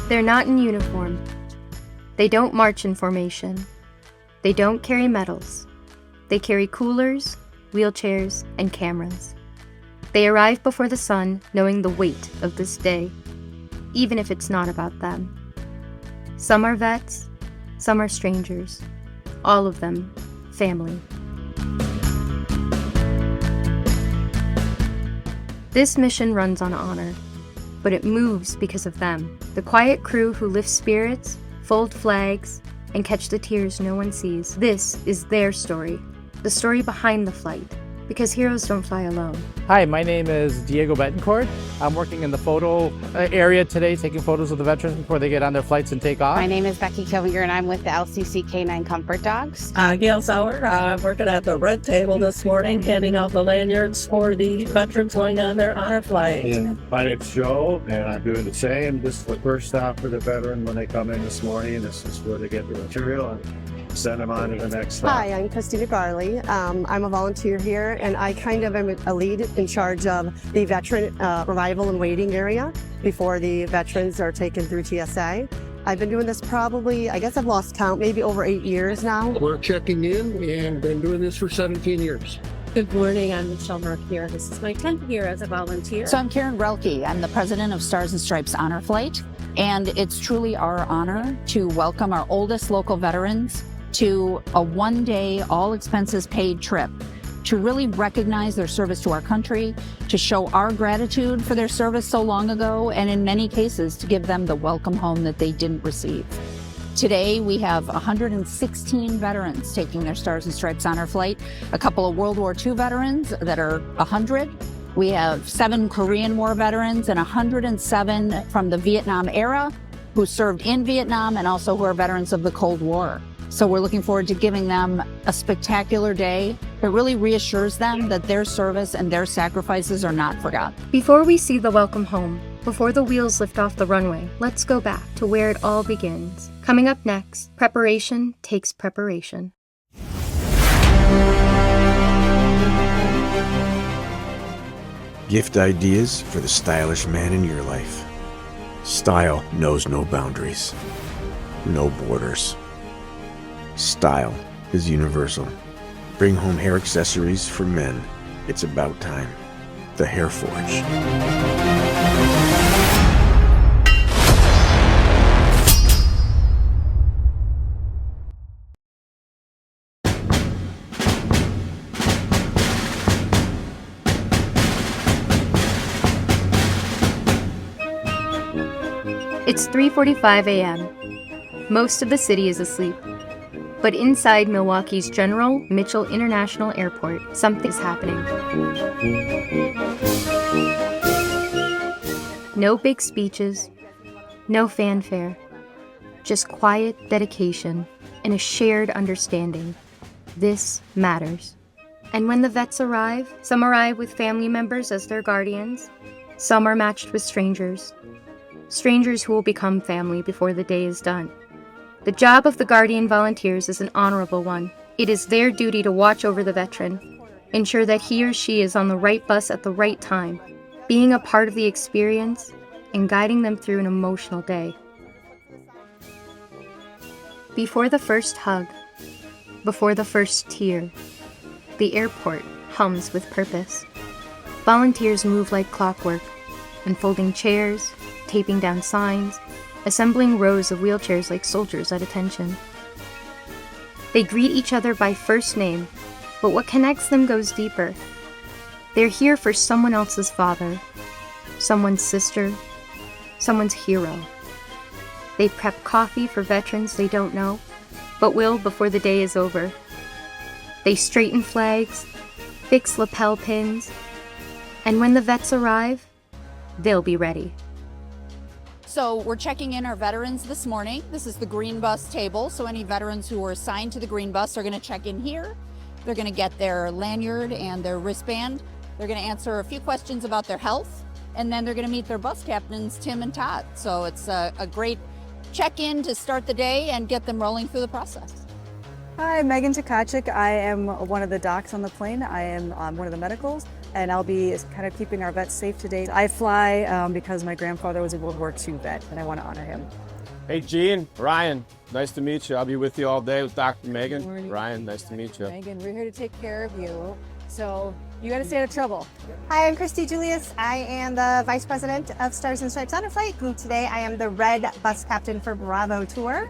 They're not in uniform. They don't march in formation. They don't carry medals. They carry coolers, wheelchairs, and cameras. They arrive before the sun, knowing the weight of this day, even if it's not about them. Some are vets, some are strangers. All of them, family. This mission runs on honor, but it moves because of them. The quiet crew who lift spirits, fold flags, and catch the tears no one sees. This is their story, the story behind the flight, because heroes don't fly alone. Hi, my name is Diego Betancourt. I'm working in the photo area today, taking photos of the veterans before they get on their flights and take off. My name is Becky Killinger, and I'm with the LCC K9 Comfort Dogs. Gail Sauer. I'm working at the red table this morning, handing out the lanyards for the veterans going on their honor flight. And my name's Joe, and I'm doing the same. This is the first stop for the veteran when they come in this morning. This is where they get the material and send them on to the next stop. Hi, I'm Christina Garley. I'm a volunteer here, and I kind of am a lead in charge of the veteran arrival and waiting area before the veterans are taken through TSA. I've been doing this probably, I guess I've lost count, maybe over 8 years now. We're checking in and been doing this for 17 years. Good morning, I'm Michelle Mark here. This is my 10th year as a volunteer. So I'm Karyn Roelke. I'm the president of Stars and Stripes Honor Flight, and it's truly our honor to welcome our oldest local veterans to a one-day, all-expenses-paid trip to really recognize their service to our country, to show our gratitude for their service so long ago, and in many cases, to give them the welcome home that they didn't receive. Today, we have 116 veterans taking their Stars and Stripes Honor Flight, a couple of World War II veterans that are 100. We have 7 Korean War veterans and 107 from the Vietnam era who served in Vietnam and also who are veterans of the Cold War. So we're looking forward to giving them a spectacular day that really reassures them that their service and their sacrifices are not forgotten. Before we see the welcome home, before the wheels lift off the runway, let's go back to where it all begins. Coming up next, preparation takes preparation. Gift ideas for the stylish man in your life. Style knows no boundaries, no borders. Style is universal. Bring home hair accessories for men. It's about time. The Hair Forge. It's 3:45 a.m. Most of the city is asleep. But inside Milwaukee's General Mitchell International Airport, something's happening. No big speeches, no fanfare, just quiet dedication and a shared understanding. This matters. And when the vets arrive, some arrive with family members as their guardians. Some are matched with strangers. Strangers who will become family before the day is done. The job of the Guardian Volunteers is an honorable one. It is their duty to watch over the veteran, ensure that he or she is on the right bus at the right time, being a part of the experience and guiding them through an emotional day. Before the first hug, before the first tear, the airport hums with purpose. Volunteers move like clockwork, unfolding chairs, taping down signs, assembling rows of wheelchairs like soldiers at attention. They greet each other by first name, but what connects them goes deeper. They're here for someone else's father, someone's sister, someone's hero. They prep coffee for veterans they don't know, but will before the day is over. They straighten flags, fix lapel pins, and when the vets arrive, they'll be ready. So we're checking in our veterans this morning. This is the green bus table. So any veterans who were assigned to the green bus are going to check in here. They're going to get their lanyard and their wristband. They're going to answer a few questions about their health, and then they're going to meet their bus captains, Tim and Todd. So it's a great check-in to start the day and get them rolling through the process. Hi, I'm Megan Tkachik. I am one of the docs on the plane. I am one of the medicals. and I'll be kind of keeping our vets safe today. I fly because my grandfather was a World War II vet, and I want to honor him. Hey, Gene, Ryan, nice to meet you. I'll be with you all day with Dr. Megan. Good morning. Ryan, nice to meet you. Megan, we're here to take care of you, so you got to stay out of trouble. Hi, I'm Christy Julius. I am the Vice President of Stars and Stripes Honor Flight, and today I am the Red Bus Captain for Bravo Tour.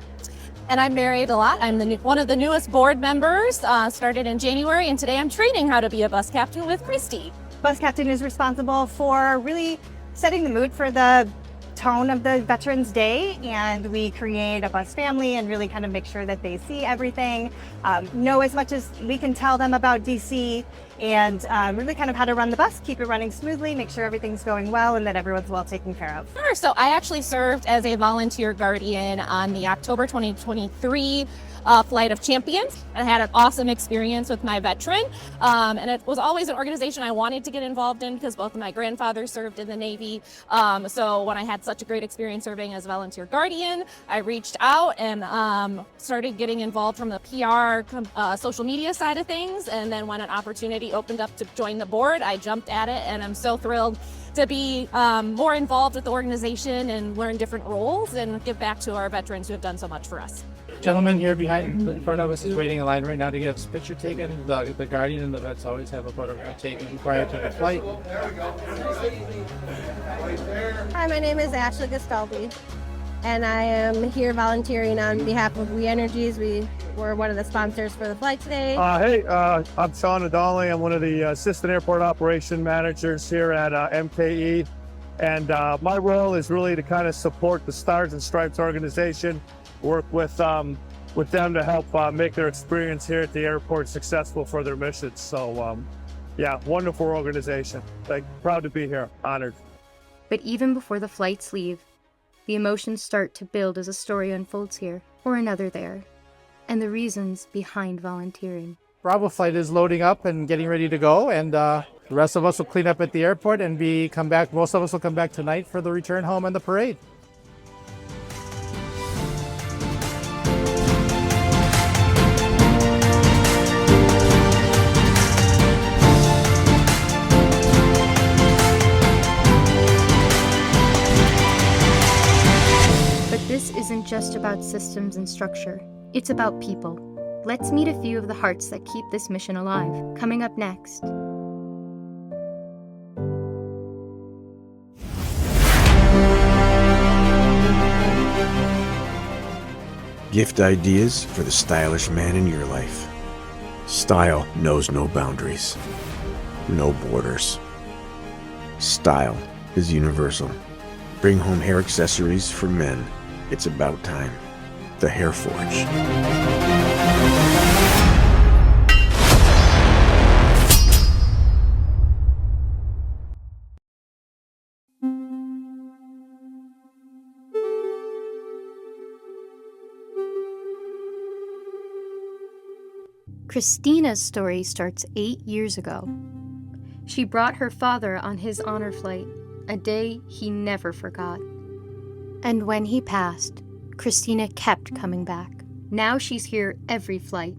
And I'm Mary Delott. I'm one of the newest board members, started in January, and today I'm training how to be a bus captain with Christy. Bus Captain is responsible for really setting the mood for the tone of the Veterans Day, and we create a bus family and really kind of make sure that they see everything, know as much as we can tell them about DC, and really kind of how to run the bus, keep it running smoothly, make sure everything's going well and that everyone's well taken care of. Sure. So I actually served as a volunteer guardian on the October 2023 Flight of Champions. I had an awesome experience with my veteran, and it was always an organization I wanted to get involved in because both of my grandfathers served in the Navy. So when I had such a great experience serving as a volunteer guardian, I reached out and started getting involved from the PR, social media side of things. And then when an opportunity opened up to join the board, I jumped at it, and I'm so thrilled to be more involved with the organization and learn different roles and give back to our veterans who have done so much for us. Gentleman here in front of us is waiting in line right now to get his picture taken. The guardian and the vets always have a photograph taken prior to the flight. Hi, my name is Ashley Gastaldi, and I am here volunteering on behalf of We Energies. We're one of the sponsors for the flight today. Hey, I'm Sean Adali. I'm one of the Assistant Airport Operation Managers here at MKE. And my role is really to kind of support the Stars and Stripes organization, work with them to help make their experience here at the airport successful for their missions. So, yeah, wonderful organization. Proud to be here, honored. But even before the flights leave, the emotions start to build as a story unfolds here, or another there, and the reasons behind volunteering. Bravo flight is loading up and getting ready to go, and the rest of us will clean up at the airport and come back. Most of us will come back tonight for the return home and the parade. This isn't just about systems and structure. It's about people. Let's meet a few of the hearts that keep this mission alive. Coming up next. Gift ideas for the stylish man in your life. Style knows no boundaries, no borders. Style is universal. Bring home hair accessories for men. It's about time. The Hair Forge. Christina's story starts 8 years ago. She brought her father on his honor flight, a day he never forgot. And when he passed, Christina kept coming back. Now she's here every flight.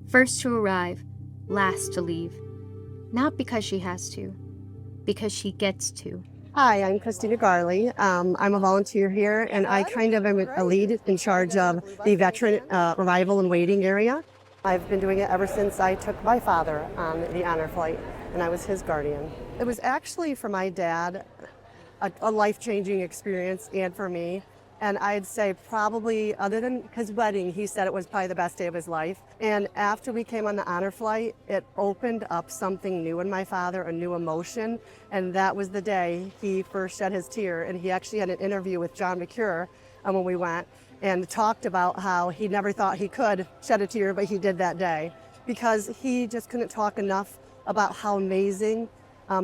First to arrive, last to leave. Not because she has to, because she gets to. Hi, I'm Christina Garley. I'm a volunteer here, and I kind of am a lead in charge of the veteran arrival and waiting area. I've been doing it ever since I took my father on the honor flight, and I was his guardian. It was actually, for my dad, a life-changing experience, and for me. And I'd say probably, other than his wedding, he said it was probably the best day of his life. And after we came on the honor flight, it opened up something new in my father, a new emotion. And that was the day he first shed his tear. And he actually had an interview with John McCure when we went, and talked about how he never thought he could shed a tear, but he did that day. Because he just couldn't talk enough about how amazing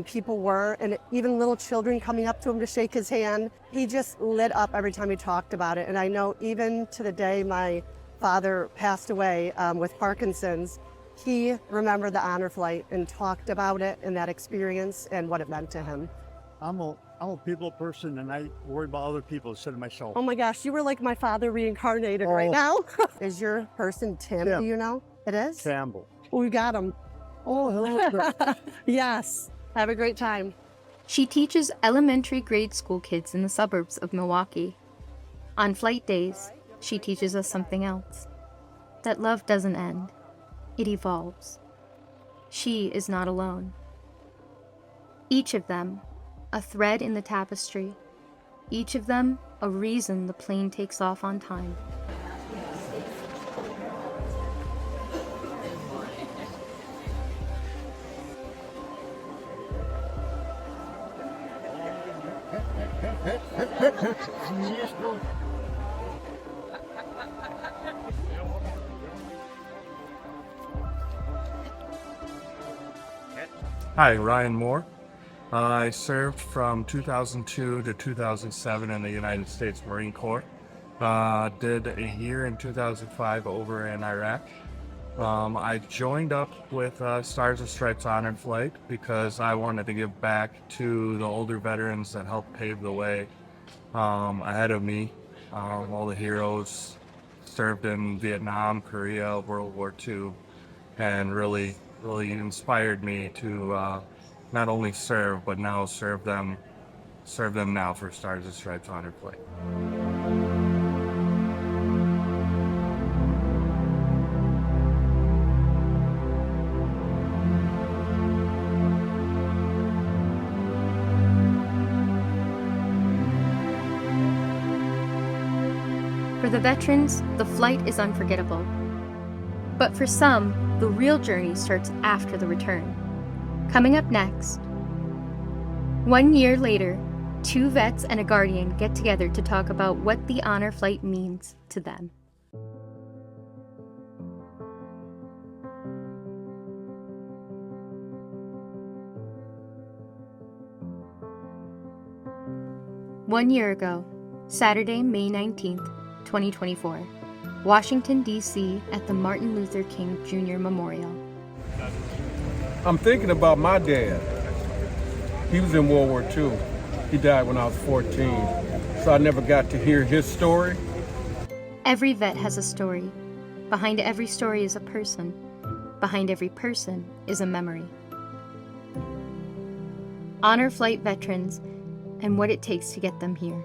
people were, and even little children coming up to him to shake his hand. He just lit up every time he talked about it. And I know even to the day my father passed away with Parkinson's, he remembered the honor flight and talked about it and that experience and what it meant to him. I'm a people person, and I worry about other people instead of myself. Oh my gosh, you were like my father reincarnated right now. Is your person Tim, do you know? It is? Campbell. Oh, we got him. Oh, hello. Yes. Have a great time. She teaches elementary grade school kids in the suburbs of Milwaukee. On flight days, she teaches us something else. That love doesn't end. It evolves. She is not alone. Each of them, a thread in the tapestry. Each of them, a reason the plane takes off on time. Hi, Ryan Moore. I served from 2002 to 2007 in the United States Marine Corps. Did a year in 2005 over in Iraq. I joined up with Stars and Stripes Honor Flight because I wanted to give back to the older veterans that helped pave the way ahead of me. All the heroes served in Vietnam, Korea, World War II, and really inspired me to not only serve, but now serve them now for Stars and Stripes Honor Flight. For the veterans, the flight is unforgettable. But for some, the real journey starts after the return. Coming up next, 1 year later, 2 vets and a guardian get together to talk about what the honor flight means to them. One year ago, Saturday, May 19th, 2024, Washington, D.C. at the Martin Luther King Jr. Memorial. I'm thinking about my dad. He was in World War II. He died when I was 14, so I never got to hear his story. Every vet has a story. Behind every story is a person. Behind every person is a memory. Honor flight veterans and what it takes to get them here.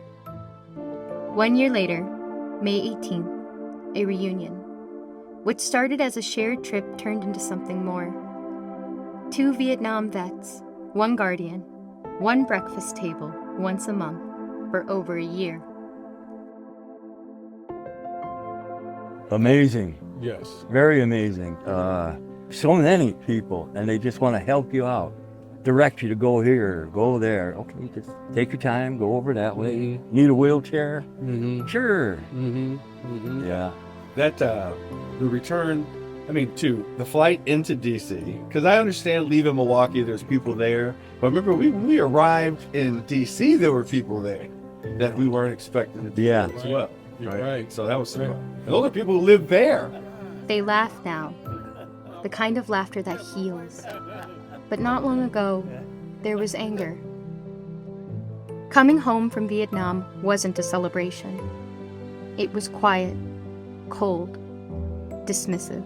1 year later, May 18th, a reunion. What started as a shared trip turned into something more. 2 Vietnam vets, 1 guardian, 1 breakfast table once a month for over a year. Amazing. Yes. Very amazing. So many people, and they just want to help you out. Direct you to go here, go there. Okay, just take your time, go over that way. Need a wheelchair? Sure. Yeah. That the return, to the flight into DC, because I understand leaving Milwaukee, there's people there. But remember, we arrived in DC, there were people there that we weren't expecting to be there as well. Right. So that was fun. And those are people who live there. They laugh now, the kind of laughter that heals. But not long ago, there was anger. Coming home from Vietnam wasn't a celebration. It was quiet, cold, dismissive.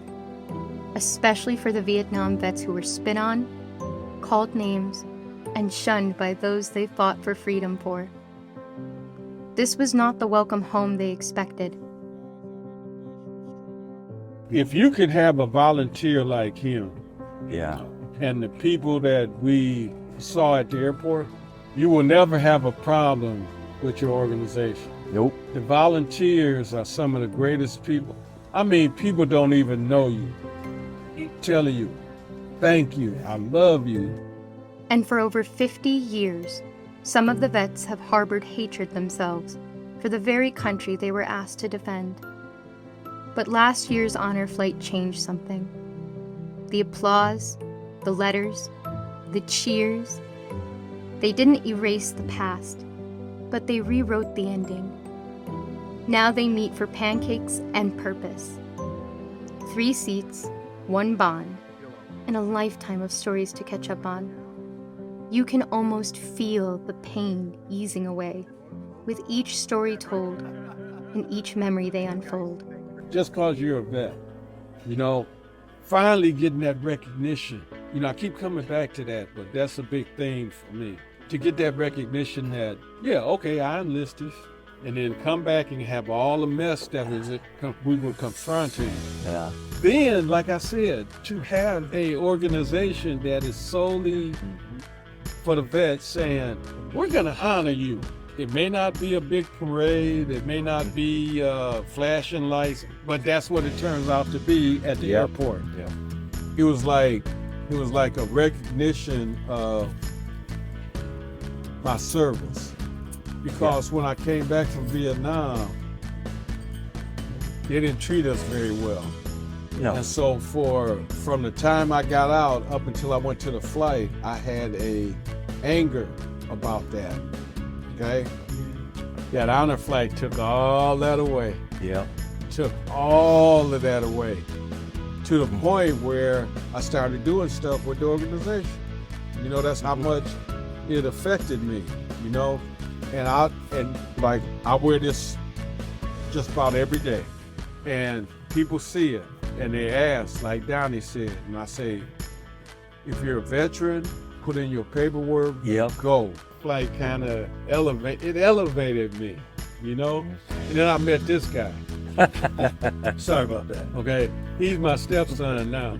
Especially for the Vietnam vets who were spit on, called names, and shunned by those they fought for freedom for. This was not the welcome home they expected. If you could have a volunteer like him, and the people that we saw at the airport, you will never have a problem with your organization. Nope. The volunteers are some of the greatest people. People don't even know you. Telling you, thank you, I love you. And for over 50 years, some of the vets have harbored hatred themselves for the very country they were asked to defend. But last year's honor flight changed something. The applause, the letters, the cheers, they didn't erase the past, but they rewrote the ending. Now they meet for pancakes and purpose. 3 seats, 1 bond, and a lifetime of stories to catch up on. You can almost feel the pain easing away with each story told and each memory they unfold. Just because you're a vet, finally getting that recognition You know, I keep coming back to that, but that's a big thing for me. To get that recognition that, yeah, okay, I enlisted, and then come back and have all the mess that we were confronting. Yeah. Then, like I said, to have a organization that is solely for the vets saying, we're going to honor you. It may not be a big parade, it may not be flashing lights, but that's what it turns out to be at the airport. Yeah. It was like a recognition of my service. Because when I came back from Vietnam, they didn't treat us very well. No. And so from the time I got out up until I went to the flight, I had a anger about that. Okay? That honor flight took all that away. Yeah. Took all of that away. To the point where I started doing stuff with the organization. You know, that's how much it affected me, you know? And I wear this just about every day. And people see it and they ask, like Downey said, and I say, if you're a veteran, put in your paperwork, go. Like kind of elevated me, you know? And then I met this guy. Sorry about that. Okay, he's my stepson now.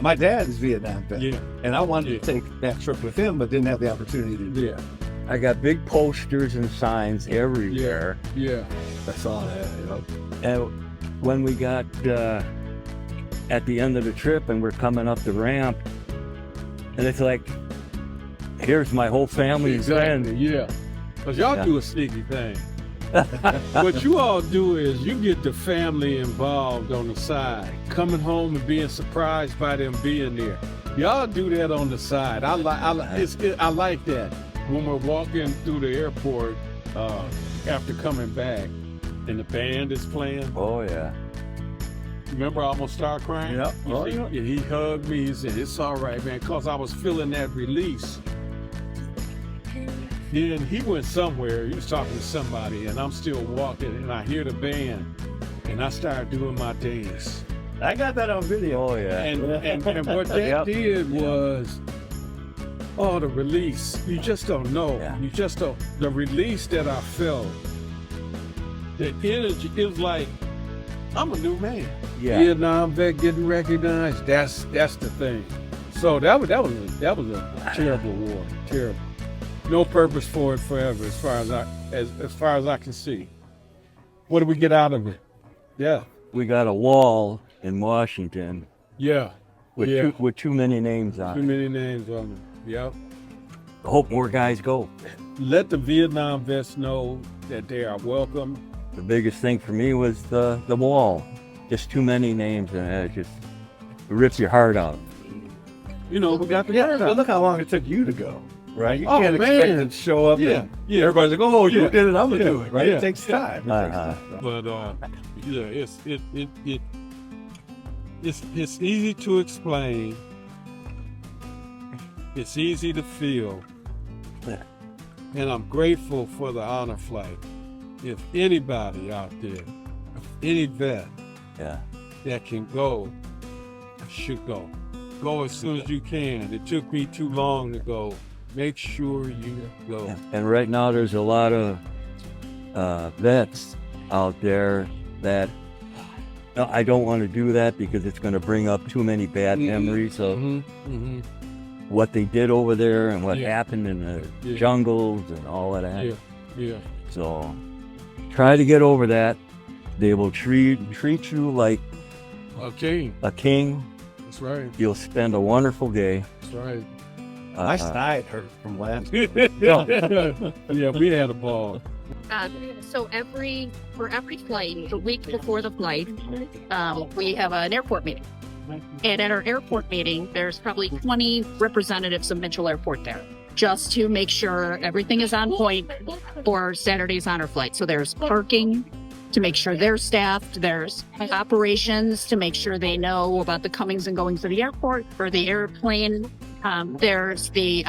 My dad is Vietnam vet. Yeah. And I wanted to take that trip with him, but didn't have the opportunity to do it. I got big posters and signs everywhere. Yeah. I saw that, you know. And when we got at the end of the trip and we're coming up the ramp, and it's like, here's my whole family and friends. Yeah. Because y'all do a sneaky thing. What you all do is you get the family involved on the side, coming home and being surprised by them being there. Y'all do that on the side. I like that. When we're walking through the airport after coming back and the band is playing. Oh, yeah. Remember I almost started crying? Yep. Oh, yeah. He hugged me. He said, it's all right, man, because I was feeling that release. Then he went somewhere. He was talking to somebody, and I'm still walking, and I hear the band, and I started doing my dance. I got that on video. Oh, yeah. And what that did was, the release. You just don't know. Yeah. You just don't. The release that I felt, the energy, it was like, I'm a new man. Yeah. Vietnam vet getting recognized. That's the thing. So that was a terrible war. Terrible. No purpose for it forever, as far as I can see. What do we get out of it? Yeah. We got a wall in Washington. Yeah. With too many names on Too it. many names on it. Yep. I hope more guys go. Let the Vietnam vets know that they are welcome. The biggest thing for me was the wall. Just too many names, and it just rips your heart out. You know, we got the heart out. But look how long it took you to go. Right? You Oh, can't man. expect it to show up. Yeah. And everybody's like, oh, you did it, I'm going to Yeah. do it. Right? Yeah. It takes time. But it's easy to explain. It's easy to feel. And I'm grateful for the honor flight. If anybody out there, any vet that can go, should go. Go as soon as you can. It took me too long to go. Make sure you go. And right now there's a lot of vets out there that I don't want to do that because it's going to bring up too many bad memories of what they did over there and what happened in the jungles and all of that. Yeah. So try to get over that. They will treat you like a king. That's right. You'll spend a wonderful day. That's right. My side hurt from last. Yeah, we had a ball. So for every flight, the week before the flight, we have an airport meeting. And at our airport meeting, there's probably 20 representatives of Mitchell Airport there, just to make sure everything is on point for Saturday's honor flight. So there's parking, to make sure they're staffed. There's operations to make sure they know about the comings and goings of the airport or the airplane. There's the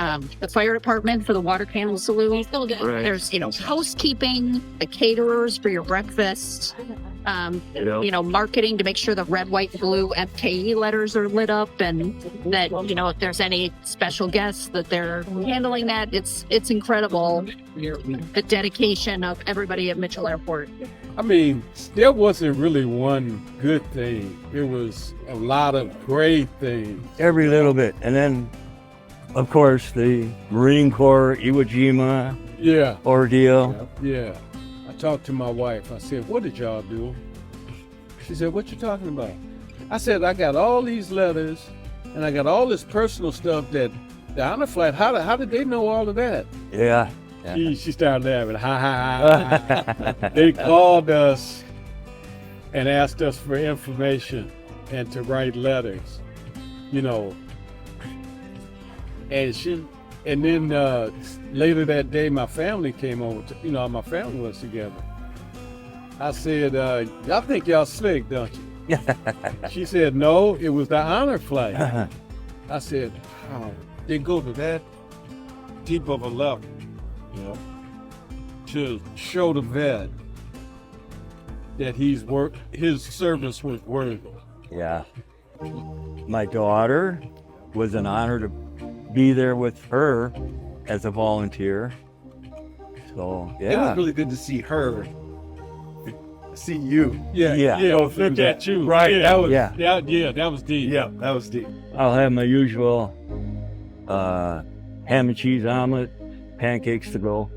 fire department for the water cannon salute. Right. There's, housekeeping, the caterers for your breakfast. Marketing to make sure the red, white, blue MKE letters are lit up, and that, if there's any special guests that they're handling that. It's incredible, the dedication of everybody at Mitchell Airport. I mean, there wasn't really one good thing. It was a lot of great things. Every little bit. And then, of course, the Marine Corps Iwo Jima ordeal. Yeah. I talked to my wife. I said, what did y'all do? She said, what you talking about? I said, I got all these letters and I got all this personal stuff that the honor flight, how did they know all of that? Yeah. She started laughing. Ha, ha, ha. They called us and asked us for information and to write letters, And then later that day, my family came over. My family was together. I said, y'all think y'all slick, don't you? She said, no, it was the honor flight. I said, how? They go to that deep of a level, to show the vet that his service was worthy. Yeah. My daughter was an honor to be there with her as a volunteer. So, yeah. It was really good to see her. See you. Yeah. Look at you. Right. Yeah. That was deep. Yeah, that was deep. I'll have my usual ham and cheese omelet, pancakes to go.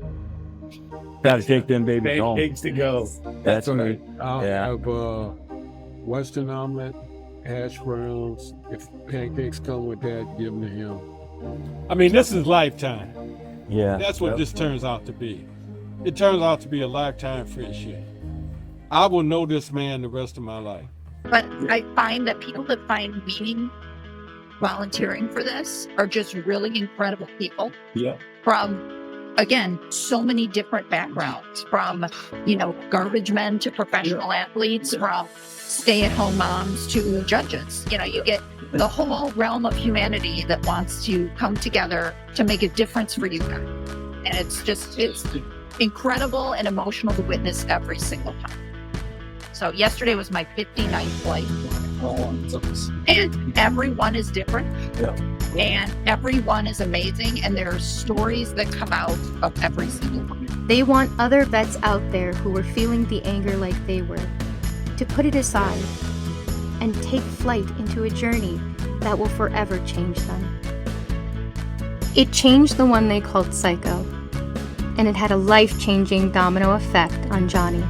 Gotta take them babies home. Pancakes to go. That's right. I'll Yeah. have Western omelet, hash browns. If pancakes come with that, give them to him. I mean, this is lifetime. Yeah. That's what this turns out to be. It turns out to be a lifetime friendship. I will know this man the rest of my life. But I find that people that find meaning volunteering for this are just really incredible people. Yeah. From, again, so many different backgrounds, from, garbage men to professional athletes, from stay-at-home moms to judges. You get the whole realm of humanity that wants to come together to make a difference for you guys. And it's incredible and emotional to witness every single time. So yesterday was my 59th flight. And everyone is different. Yeah. And everyone is amazing. And there are stories that come out of every single one. They want other vets out there who were feeling the anger like they were to put it aside and take flight into a journey that will forever change them. It changed the one they called Psycho, and it had a life-changing domino effect on Johnny.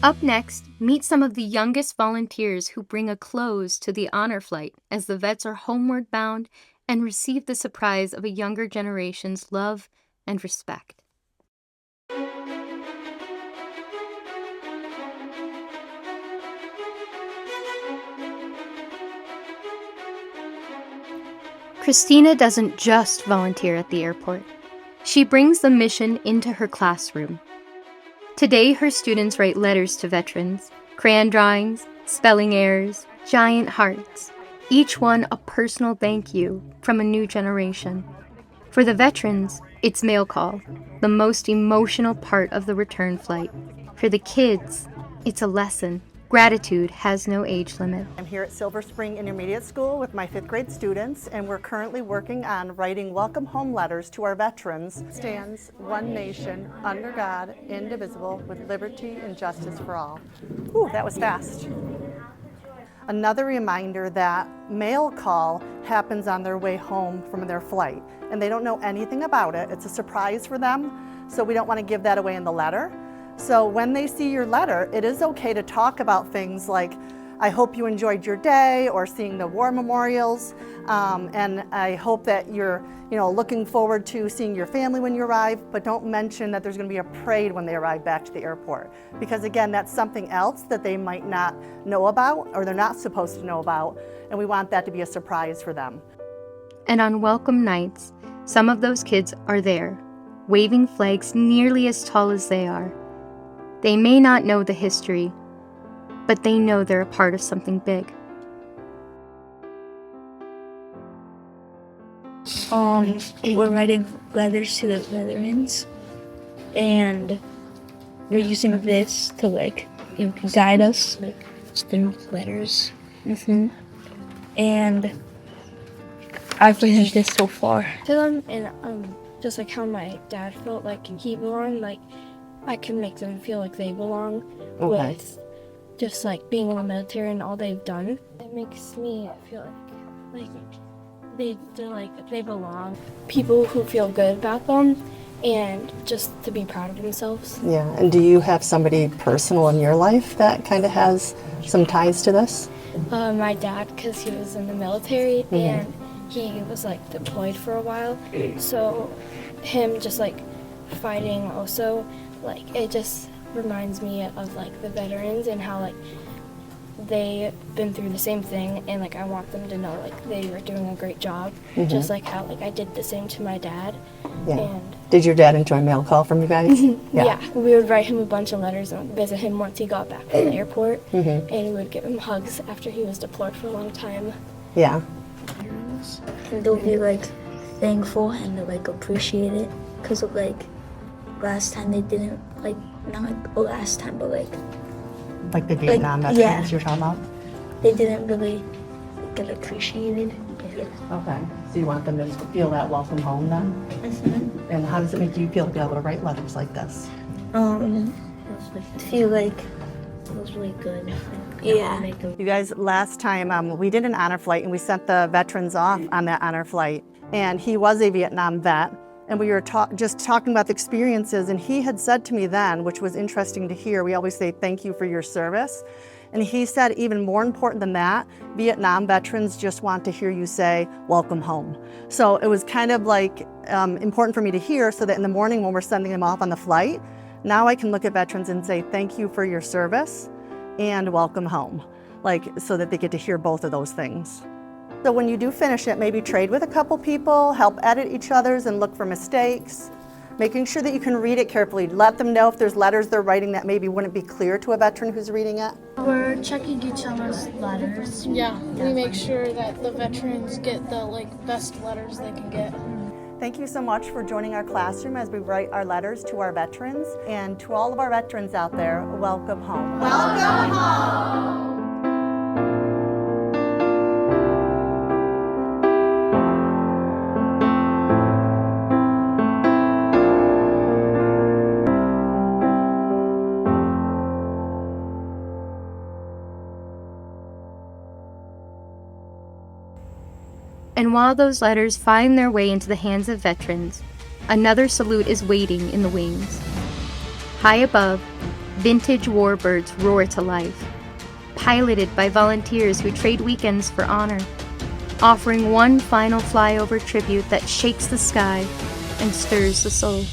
Up next, meet some of the youngest volunteers who bring a close to the honor flight as the vets are homeward bound and receive the surprise of a younger generation's love and respect. Christina doesn't just volunteer at the airport. She brings the mission into her classroom. Today, her students write letters to veterans, crayon drawings, spelling errors, giant hearts, each one a personal thank you from a new generation. For the veterans, it's mail call, the most emotional part of the return flight. For the kids, it's a lesson. Gratitude has no age limit. I'm here at Silver Spring Intermediate School with my 5th grade students, and we're currently working on writing welcome home letters to our veterans. Stands one nation, under God, indivisible, with liberty and justice for all. Ooh, that was fast. Another reminder that mail call happens on their way home from their flight, and they don't know anything about it. It's a surprise for them, so we don't want to give that away in the letter. So when they see your letter, it is okay to talk about things like I hope you enjoyed your day or seeing the war memorials. And I hope that you're looking forward to seeing your family when you arrive, but don't mention that there's going to be a parade when they arrive back to the airport. Because again, that's something else that they might not know about or they're not supposed to know about, and we want that to be a surprise for them. And on welcome nights, some of those kids are there, waving flags nearly as tall as they are. They may not know the history, but they know they're a part of something big. We're writing letters to the veterans, and we're using this to guide us through letters. And I've written this so far to them, and just how my dad felt like he belonged, I can make them feel like they belong with just being in the military and all they've done. It makes me feel like they belong. People who feel good about them and just to be proud of themselves. Yeah, and do you have somebody personal in your life that kind of has some ties to this? My dad, because he was in the military and he was deployed for a while. So him just fighting also, it just reminds me of the veterans and how they've been through the same thing, and I want them to know they were doing a great job, just how I did the same to my dad. Yeah. And did your dad enjoy mail call from you guys? yeah, we would write him a bunch of letters and visit him once he got back from the airport, and we would give him hugs after he was deployed for a long time. Yeah. And they'll be thankful and they'll appreciate it, because of last time they didn't not last time, but the Vietnam veterans you're talking about? They didn't really get appreciated. Okay, so you want them to feel that welcome home then? And how does it make you feel to be able to write letters like this? I feel it was really good. Yeah. You guys, last time we did an honor flight and we sent the veterans off on that honor flight, and he was a Vietnam vet. And we were just talking about the experiences, and he had said to me then, which was interesting to hear, we always say thank you for your service. And he said even more important than that, Vietnam veterans just want to hear you say, welcome home. So it was kind of important for me to hear, so that in the morning when we're sending them off on the flight, now I can look at veterans and say thank you for your service and welcome home, so that they get to hear both of those things. So when you do finish it, maybe trade with a couple people, help edit each other's and look for mistakes, making sure that you can read it carefully. Let them know if there's letters they're writing that maybe wouldn't be clear to a veteran who's reading it. We're checking each other's letters. Yeah, we make sure that the veterans get the best letters they can get. Thank you so much for joining our classroom as we write our letters to our veterans. And to all of our veterans out there, welcome home. Welcome home! And while those letters find their way into the hands of veterans, another salute is waiting in the wings. High above, vintage warbirds roar to life, piloted by volunteers who trade weekends for honor, offering one final flyover tribute that shakes the sky and stirs the soul.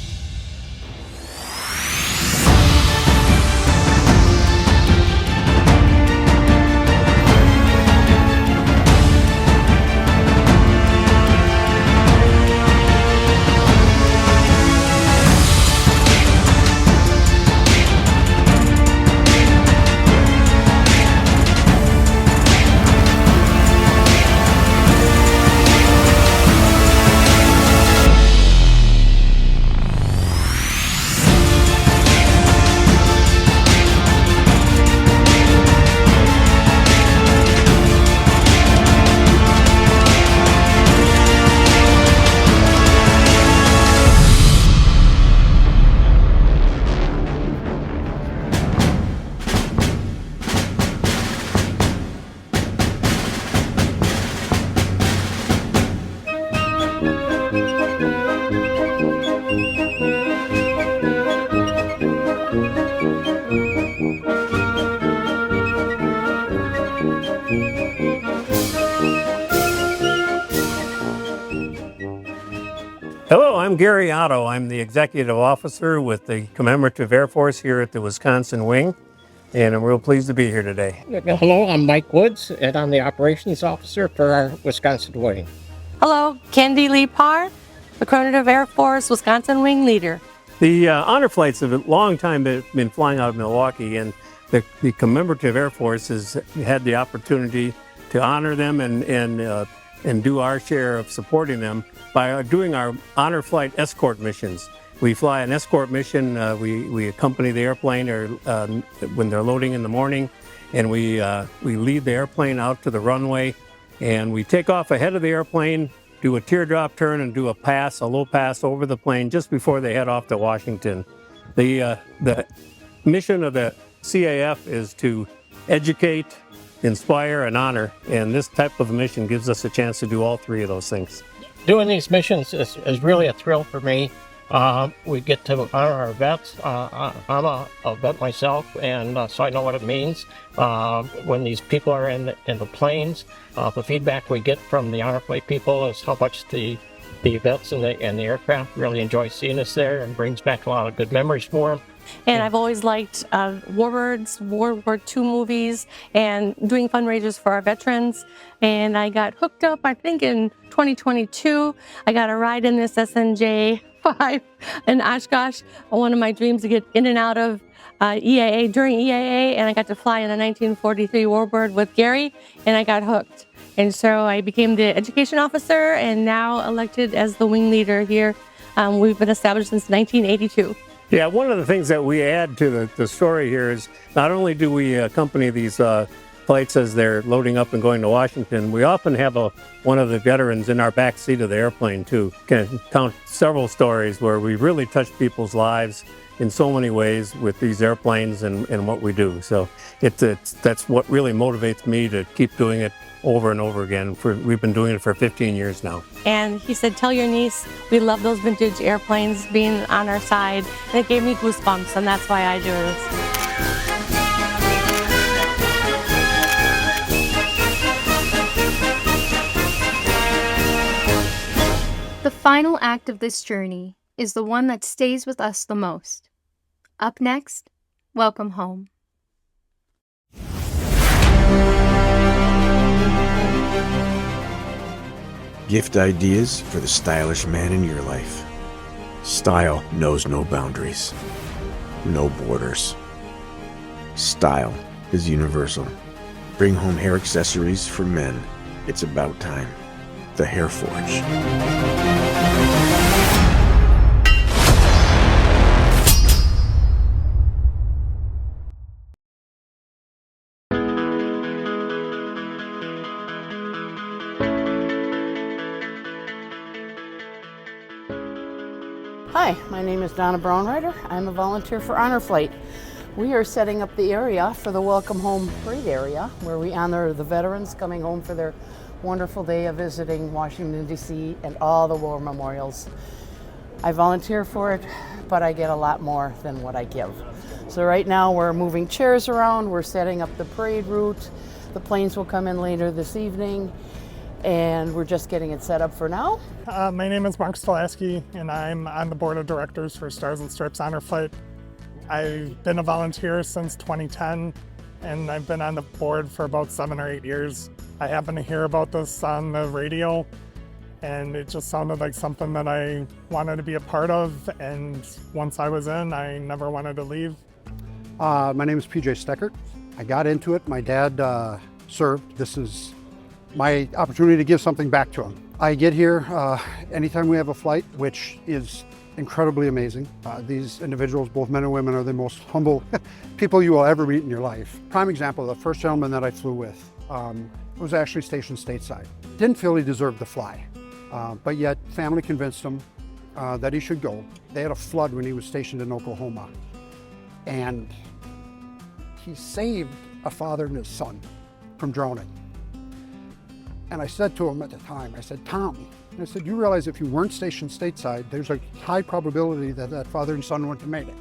I'm Gary Otto. I'm the Executive Officer with the Commemorative Air Force here at the Wisconsin Wing, and I'm real pleased to be here today. Hello, I'm Mike Woods, and I'm the Operations Officer for our Wisconsin Wing. Hello, Candy Lee Parr, the Commemorative Air Force Wisconsin Wing Leader. The honor flights have a long time been flying out of Milwaukee, and the Commemorative Air Force has had the opportunity to honor them and do our share of supporting them by doing our honor flight escort missions. We fly an escort mission. We accompany the airplane when they're loading in the morning, and we lead the airplane out to the runway, and we take off ahead of the airplane, do a teardrop turn, and do a low pass over the plane just before they head off to Washington. The mission of the CAF is to educate, inspire, and honor, and this type of mission gives us a chance to do all three of those things. Doing these missions is really a thrill for me. We get to honor our vets. I'm a vet myself, and so I know what it means. When these people are in the planes, the feedback we get from the honor flight people is how much the vets and the aircraft really enjoy seeing us there, and brings back a lot of good memories for them. And I've always liked warbirds, World War II movies, and doing fundraisers for our veterans. And I got hooked up, I think in 2022. I got a ride in this SNJ-5 in Oshkosh. One of my dreams to get in and out of EAA during EAA, and I got to fly in a 1943 warbird with Gary, and I got hooked. And so I became the education officer and now elected as the wing leader here. We've been established since 1982. Yeah, one of the things that we add to the story here is not only do we accompany these flights as they're loading up and going to Washington, we often have one of the veterans in our back seat of the airplane too. Can count several stories where we really touched people's lives in so many ways with these airplanes and what we do. So that's what really motivates me to keep doing it over and over again. We've been doing it for 15 years now. And he said, tell your niece we love those vintage airplanes being on our side. And it gave me goosebumps, and that's why I do this. The final act of this journey is the one that stays with us the most. Up next, welcome home. Gift ideas for the stylish man in your life. Style knows no boundaries, no borders. Style is universal. Bring home hair accessories for men. It's about time. The Hair Forge. Hi, my name is Donna Brownrider. I'm a volunteer for Honor Flight. We are setting up the area for the Welcome Home Parade area, where we honor the veterans coming home for their wonderful day of visiting Washington, D.C. and all the war memorials. I volunteer for it, but I get a lot more than what I give. So right now we're moving chairs around, we're setting up the parade route. The planes will come in later this evening, and we're just getting it set up for now. My name is Mark Stolaski, and I'm on the board of directors for Stars and Stripes Honor Flight. I've been a volunteer since 2010, and I've been on the board for about 7 or 8 years. I happened to hear about this on the radio, and it just sounded like something that I wanted to be a part of, and once I was in, I never wanted to leave. My name is PJ Steckert. I got into it. My dad served. This is my opportunity to give something back to him. I get here anytime we have a flight, which is incredibly amazing. These individuals, both men and women, are the most humble people you will ever meet in your life. Prime example, the first gentleman that I flew with was actually stationed stateside. Didn't feel he deserved to fly, but yet family convinced him that he should go. They had a flood when he was stationed in Oklahoma, and he saved a father and his son from drowning. And I said to him at the time, I said, Tom, I said, you realize if you weren't stationed stateside, there's a high probability that that father and son wouldn't have made it.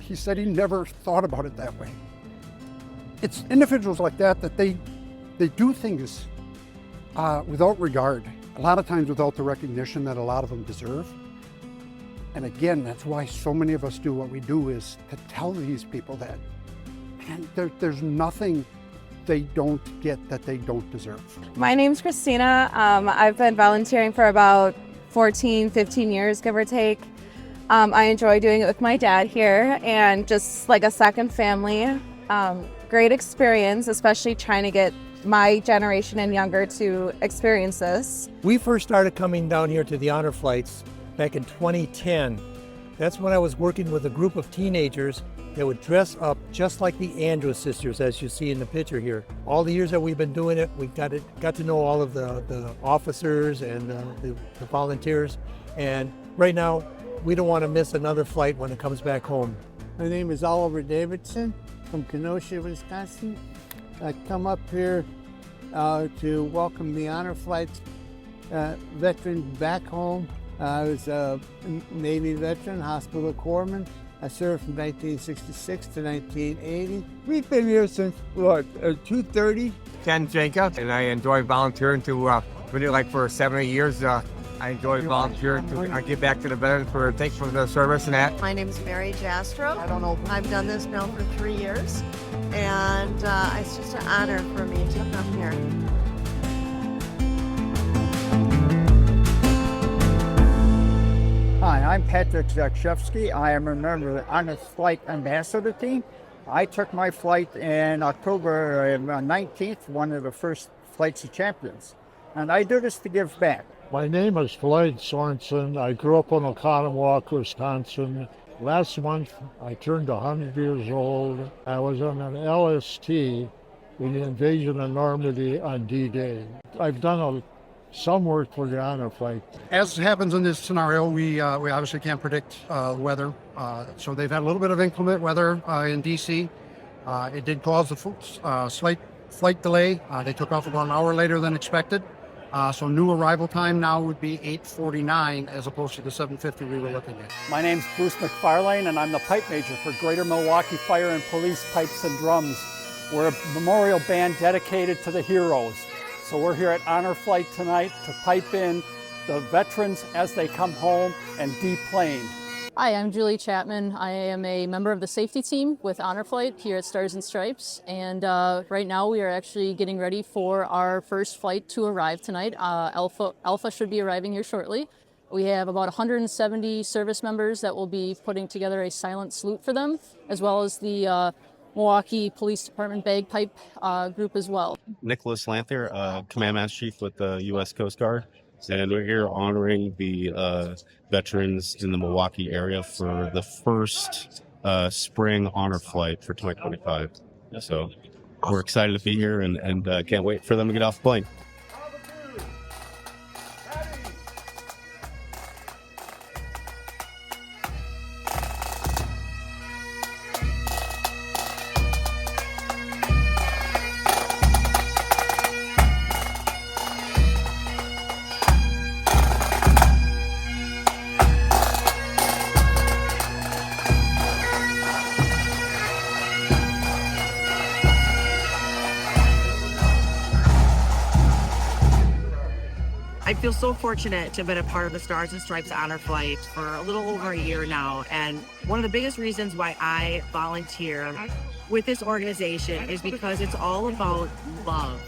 He said he never thought about it that way. It's individuals like that they do things without regard. a lot of times without the recognition that a lot of them deserve. And again, that's why so many of us do what we do, is to tell these people that, man, there's nothing they don't get that they don't deserve. My name's Christina. I've been volunteering for about 14, 15 years, give or take. I enjoy doing it with my dad here, and just like a second family. Great experience, especially trying to get my generation and younger to experience this. We first started coming down here to the honor flights back in 2010. That's when I was working with a group of teenagers that would dress up just like the Andrews sisters, as you see in the picture here. All the years that we've been doing it, we got to know all of the officers and the volunteers. And right now, we don't want to miss another flight when it comes back home. My name is Oliver Davidson from Kenosha, Wisconsin. I come up here to welcome the honor flights veterans back home. I was a Navy veteran, hospital corpsman. I served from 1966 to 1980. We've been here since, 2:30? Ken Jacob, and I enjoy volunteering to, been here like for 7 or 8 years. I enjoy volunteering to give back to the veterans for thanks for the service and that. My name is Mary Jastro. I've done this now for 3 years, and it's just an honor for me to come here. Hi, I'm Patrick Zakshevsky. I am a member of the Honor Flight Ambassador Team. I took my flight in October 19th, one of the first Flights of Champions. And I do this to give back. My name is Floyd Sorensen. I grew up in Oconomowoc, Wisconsin. Last month, I turned 100 years old. I was on an LST in the invasion of Normandy on D-Day. I've done some work for the honor flight. As happens in this scenario, we obviously can't predict weather. So they've had a little bit of inclement weather in DC. It did cause a slight flight delay. They took off about an hour later than expected. So new arrival time now would be 8:49 as opposed to the 7:50 we were looking at. My name's Bruce McFarlane, and I'm the pipe major for Greater Milwaukee Fire and Police Pipes and Drums. We're a memorial band dedicated to the heroes. So we're here at Honor Flight tonight to pipe in the veterans as they come home and deplane. Hi, I'm Julie Chapman. I am a member of the safety team with Honor Flight here at Stars and Stripes. And right now we are actually getting ready for our first flight to arrive tonight. Alpha should be arriving here shortly. We have about 170 service members that will be putting together a silent salute for them, as well as the Milwaukee Police Department bagpipe group as well. Nicholas Lanther, Command Master Chief with the U.S. Coast Guard. And we're here honoring the veterans in the Milwaukee area for the first spring honor flight for 2025. So we're excited to be here and can't wait for them to get off the plane. I feel so fortunate to have been a part of the Stars and Stripes Honor Flight for a little over a year now. And one of the biggest reasons why I volunteer with this organization is because it's all about love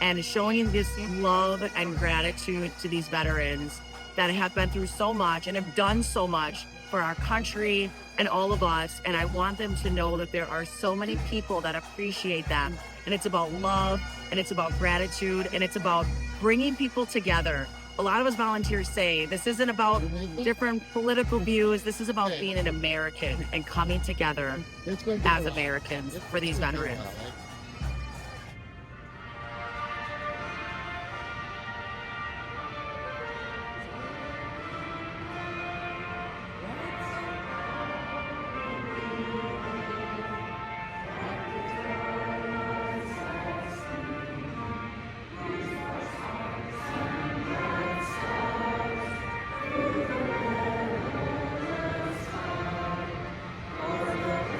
and showing this love and gratitude to these veterans that have been through so much and have done so much for our country and all of us. And I want them to know that there are so many people that appreciate them. And it's about love, and it's about gratitude, and it's about bringing people together. A lot of us volunteers say this isn't about different political views. This is about being an American and coming together as Americans for these veterans.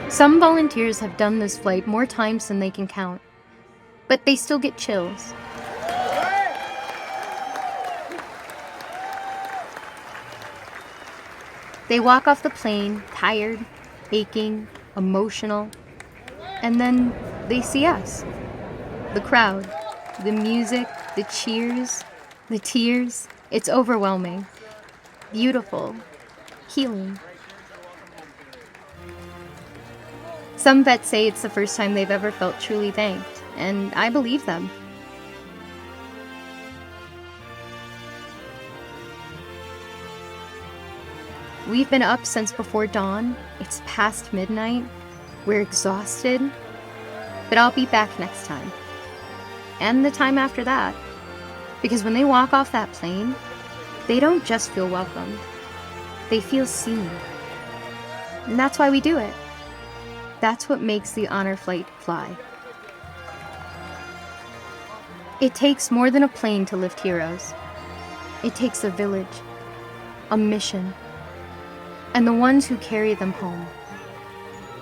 Some volunteers have done this flight more times than they can count, but they still get chills. They walk off the plane, tired, aching, emotional, and then they see us. The crowd, the music, the cheers, the tears. It's overwhelming, beautiful, healing. Some vets say it's the first time they've ever felt truly thanked, and I believe them. We've been up since before dawn. It's past midnight. We're exhausted. But I'll be back next time. And the time after that. Because when they walk off that plane, they don't just feel welcomed. They feel seen. And that's why we do it. That's what makes the honor flight fly. It takes more than a plane to lift heroes. It takes a village, a mission, and the ones who carry them home.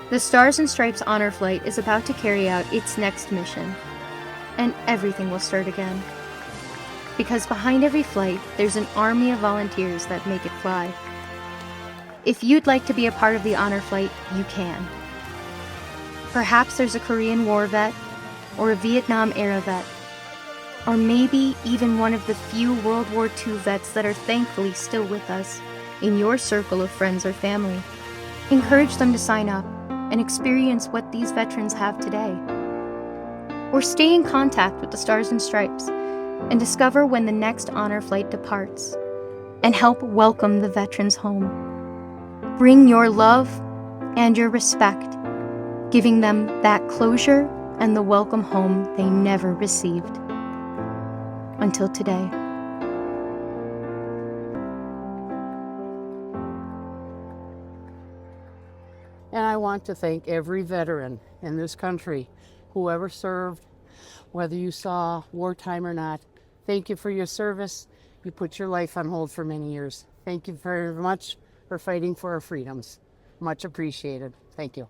The Stars and Stripes Honor Flight is about to carry out its next mission, and everything will start again. Because behind every flight, there's an army of volunteers that make it fly. If you'd like to be a part of the Honor Flight, you can. Perhaps there's a Korean War vet, or a Vietnam era vet, or maybe even one of the few World War II vets that are thankfully still with us in your circle of friends or family. Encourage them to sign up and experience what these veterans have today. Or stay in contact with the Stars and Stripes and discover when the next honor flight departs and help welcome the veterans home. Bring your love and your respect, giving them that closure and the welcome home they never received. Until today. And I want to thank every veteran in this country, whoever served, whether you saw wartime or not. Thank you for your service. You put your life on hold for many years. Thank you very much for fighting for our freedoms. Much appreciated. Thank you.